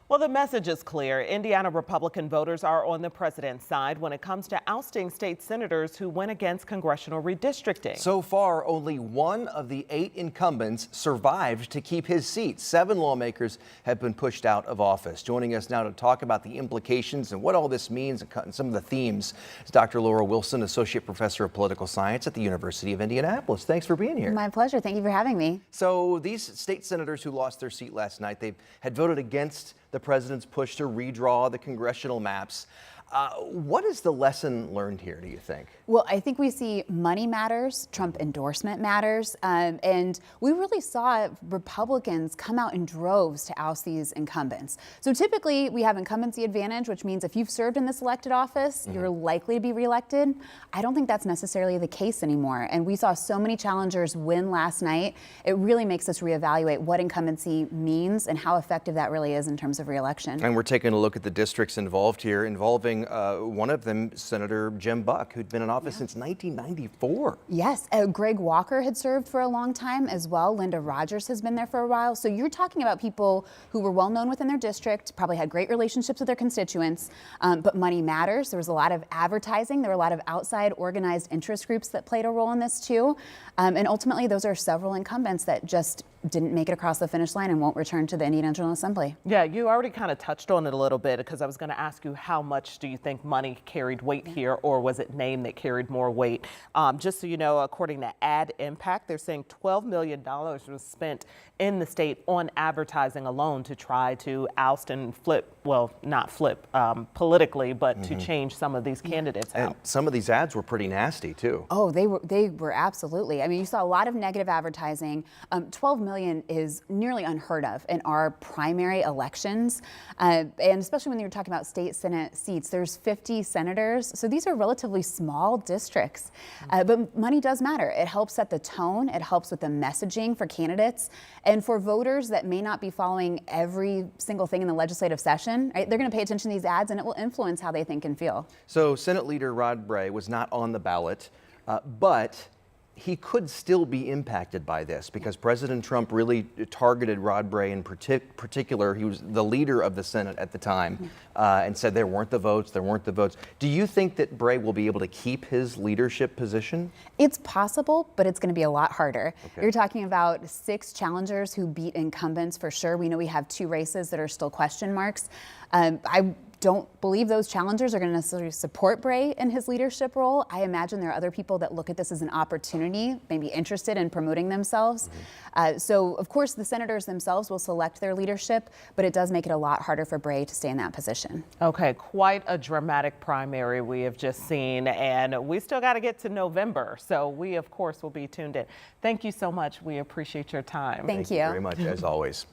Well, the message is clear. Indiana Republican voters are on the president's side when it comes to ousting state senators who went against congressional redistricting. So far, only one of the 8 incumbents survived to keep his seat. 7 lawmakers have been pushed out of office. Joining us now to talk about the implications and what all this means and some of the themes is Dr. Laura Wilson, Associate Professor of Political Science at the University of Indianapolis. Thanks for being here. My pleasure. Thank you for having me. So these state senators who lost their seat last night, they had voted against the president's push to redraw the congressional maps. What is the lesson learned here, do you think? Well, I think we see money matters, Trump endorsement matters, and we really saw Republicans come out in droves to oust these incumbents. So typically we have incumbency advantage, which means if you've served in this elected office, you're likely to be reelected. I don't think that's necessarily the case anymore. And we saw so many challengers win last night. It really makes us reevaluate what incumbency means and how effective that really is in terms of reelection. And we're taking a look at the districts involved here, involving one of them, Senator Jim Buck, who'd been in office since 1994. Yes, Greg Walker had served for a long time as well. Linda Rogers has been there for a while. So you're talking about people who were well known within their district, probably had great relationships with their constituents, but money matters. There was a lot of advertising. There were a lot of outside organized interest groups that played a role in this too. And ultimately, those are several incumbents that just didn't make it across the finish line and won't return to the Indiana General Assembly. Yeah, you already kind of touched on it a little bit because I was going to ask you, how much do you think money carried weight here, or was it name that carried more weight? Just so you know, according to Ad Impact, they're saying $12 million was spent in the state on advertising alone to try to oust and flip, well, not flip politically, but to change some of these candidates out. And some of these ads were pretty nasty too. Oh, they were absolutely. I mean, you saw a lot of negative advertising. 12 million is nearly unheard of in our primary elections. And especially when you're talking about state Senate seats, there's 50 senators. So these are relatively small districts. But money does matter. It helps set the tone. It helps with the messaging for candidates. And for voters that may not be following every single thing in the legislative session, right, they're going to pay attention to these ads and it will influence how they think and feel. So Senate Leader Rod Bray was not on the ballot, but he could still be impacted by this because President Trump really targeted Rod Bray in particular. He was the leader of the Senate at the time and said there weren't the votes, there weren't the votes. Do you think that Bray will be able to keep his leadership position? It's possible, but it's going to be a lot harder. Okay. You're talking about 6 challengers who beat incumbents for sure. We know we have 2 races that are still question marks. I don't believe those challengers are going to necessarily support Bray in his leadership role. I imagine there are other people that look at this as an opportunity, maybe interested in promoting themselves. So, of course, the senators themselves will select their leadership, but it does make it a lot harder for Bray to stay in that position. Okay, quite a dramatic primary we have just seen, and we still got to get to November. So we, of course, will be tuned in. Thank you so much. We appreciate your time. Thank you very much, as always.